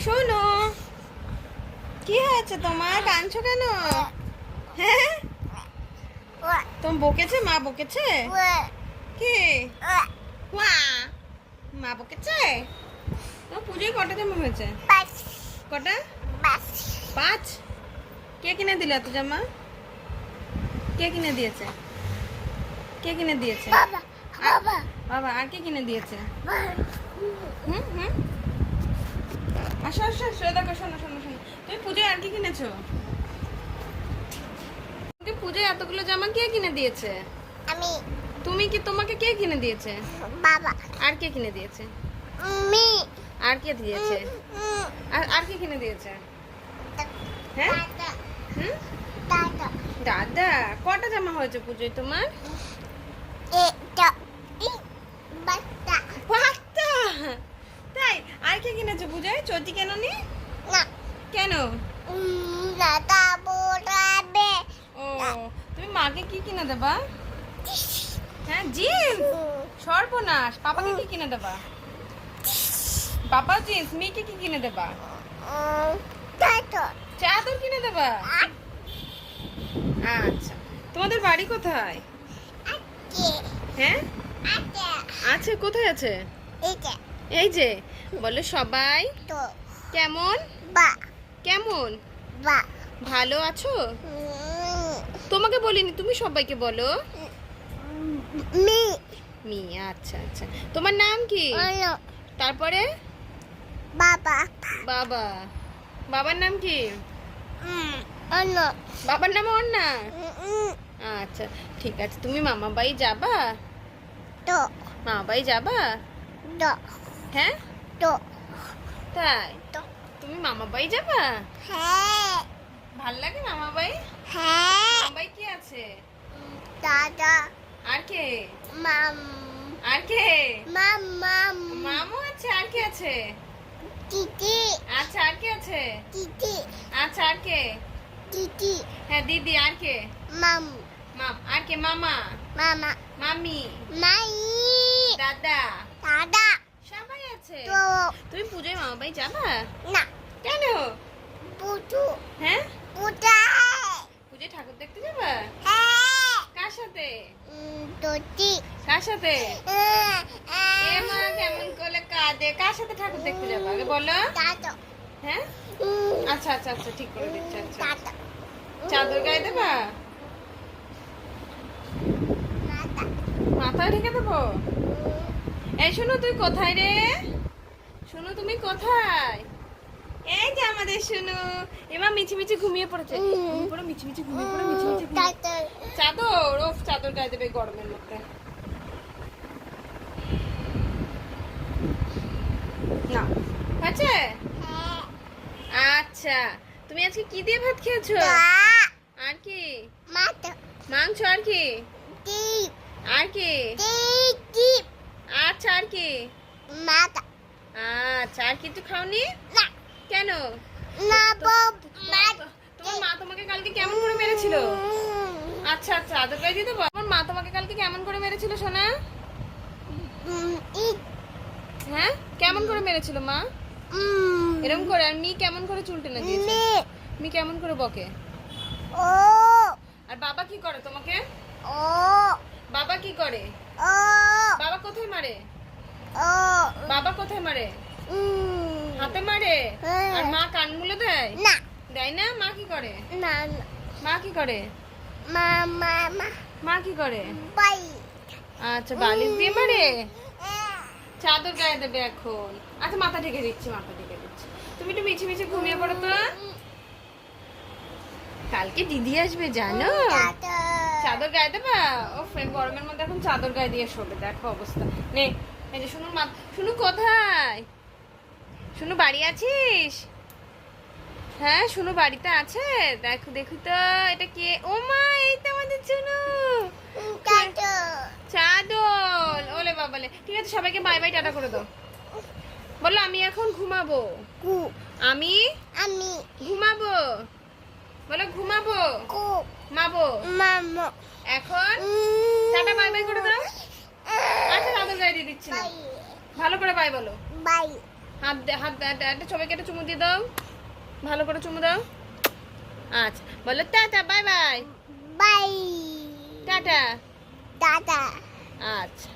শোনো, কি হয়েছে তোমার? কাঁদছো কেন? হ্যাঁ, তোমার বকেছে? মা বকেছে? কি? মা মা বকেছে? তোমার পুজোয় কটা জামা হয়েছে? কটা? 5। কে কিনে দিল এত জামা? কে কিনে দিয়েছে? কে কিনে দিয়েছে? বাবা। আর কে কিনে দিয়েছে? হুম হুম আসো আসো আসো, দেখো, শোনো শোনো শোনো, তুমি পুজোয় আর কি কিনেছো? পুজোয় এতগুলো জামা কে কিনে দিয়েছে? আমি। তুমি কি? তোমাকে কে কিনে দিয়েছে? বাবা। আর কে কিনে দিয়েছে? মি। আর কে দিয়েছে? আর কে কিনে দিয়েছে? হ্যাঁ, দাদা। হুম, দাদা। দাদা। কটা জামা হয়েছে পুজোয় তোমার? এটা বাচ্চা। 5টা। তাই? আর কে কিনেছে পুজোয়? চটি কেননি? না। কেন? দাদা বলাবে। ও, তুমি মাকে কি কিনে দেবা? হ্যাঁ, জিন্স। সর্বনাশ, পাপাকে কি কিনে দেবা? পাপা জিন্স। মেয়েকে কি কিনে দেবা? দাদা। চাদর কিনে দেবা? আচ্ছা, তোমাদের বাড়ি কোথায়? আজকে। হ্যাঁ, আজকে। আছে। কোথায় আছে? এটা এই যে, বলো সবাই তো কেমন? বা কেমন? বা ভালো আছো? তোমাকে বলিনি, তুমি সবাইকে বলো। মি। মি। আচ্ছা আচ্ছা, তোমার নাম কি? হলো তারপরে? বাবা। বাবা। বাবার নাম কি? হলো বাবার নাম অন্না? আচ্ছা, ঠিক আছে। তুমি মামা বাড়ি যাবা? তো মামা বাড়ি যাবা? তো হ্যাঁ, তো তাই? তো তুমি মামা বাড়ি যাবা? হ্যাঁ ভাল লাগে মামা বাড়ি? হ্যাঁ মামা বাড়ি কি আছে? দাদা আর কে? মাম আর কে? মাম মাম মামু আছে। আর কে আছে? দিদি আচ্ছা, আর কে আছে? দিদি আচ্ছা, আর কে? দিদি হ্যাঁ, দিদি। আর কে? মাম আর কে? মামা, মামা মামি, নাই দাদা, দাদা সবাই আছে। তো তুমি পুজোয় মামা বাড়ি যাবা? না কেন? পুটু হ্যাঁ, পুটা পুজোয় ঠাকুর দেখতে যাবা? হ্যাঁ কার সাথে? তোটি কার সাথে? এ মা, কেমন করে কাঁদে। কার সাথে ঠাকুর দেখতে যাবা আগে বলো? দাদা হ্যাঁ, আচ্ছা আচ্ছা আচ্ছা, ঠিক করে দিচ্ছি। আচ্ছা, দাদা চাদর গায়ে দেবা? দাদা মাথায় ঢেকে দেবো? এই শোনো, তুই কোথায় রে? শোনো, তুমি কোথায়? এই যে আমাদের শোনো, এবার মিছিমিছি ঘুমিয়ে পড়েছে। ঘুমিয়ে পড়ো, মিছিমিছি ঘুমিয়ে পড়ো, মিছিমিছি ঘুমিয়ে। দাদা চাদর, ওফ, চাদর গায়ে দেবে গরমের মধ্যে। না, হয়েছে? হ্যাঁ আচ্ছা, তুমি আজকে কি দিয়ে ভাত খেয়েছো? দা আর কি? মাতা মাংস। আর কি? টিপ আর কি? টিপ আচ্ছা, আর কি? মাতা আচ্ছা, আর কিছু খাওনি? না কেন? না বব তোমার মা তোমাকে কালকে কেমন করে মেরেছিল? আচ্ছা আচ্ছা, আদর গায়ে দিয়ে দেবো। আমার মা তোমাকে কালকে কেমন করে মেরেছিল সোনা? ইট হ্যাঁ, কেমন করে মেরেছিল মা? এরকম করে। আর মি কেমন করে চুল টেনে দিয়েছে? মে মি কেমন করে বকে? ও আর বাবা কি করে তোমাকে? ও বাবা কি করে? ও বাবা কোথায় মারে? ও বাবা কোথায় মারে? হাতে মারে? আর মা কান মুলে দেয়? না দেয় না? মা কি করে? না মা কি করে? মা মা মা মা কি করে? বাই আচ্ছা, বালিশ দিয়ে মারে? চাদর গায়ে দেবে এখন। আচ্ছা, মাথা ঢেকে দিচ্ছি, মাথা ঢেকে দিচ্ছি। তুমি একটু মিছি মিছি ঘুমিয়ে পড়ো তো। কালকে দিদি আসবে জানো? দাদা চাদর গায়ে দেবা? ও ফ্রেন্ড, গরমের মধ্যে এখন চাদর গায়ে দিয়ে শোবে। দেখো অবস্থা। নে, এই যে শুনুন মা। শুনু কোথায়? শুনু বাড়ি আছিস? হ্যাঁ, শুনু বাড়িতে আছে? দেখো দেখো তো, এটা কে? ও মা, এই তো আমাদের শুনু। দাদা চাদর। ওলে বাবালে। ঠিক আছে, সবাইকে বাই বাই টাটা করে দাও। বলো, আমি এখন ঘুমাবো। কু আমি আমি ঘুমাবো। বলো, ঘুমাবো। কু মাবো। মামা এখন টাটা বাই বাই করে দাও। আচ্ছা, চাদর গায়ে দিয়ে দিচ্ছি না। বাই ভালো করে বাই বলো। বাই একটা সবাইকে একটা চুমু দিয়ে দাও, ভালো করে চুমু দাও। আচ্ছা বলো tata, bye bye, bye tata. দাদা আচ্ছা।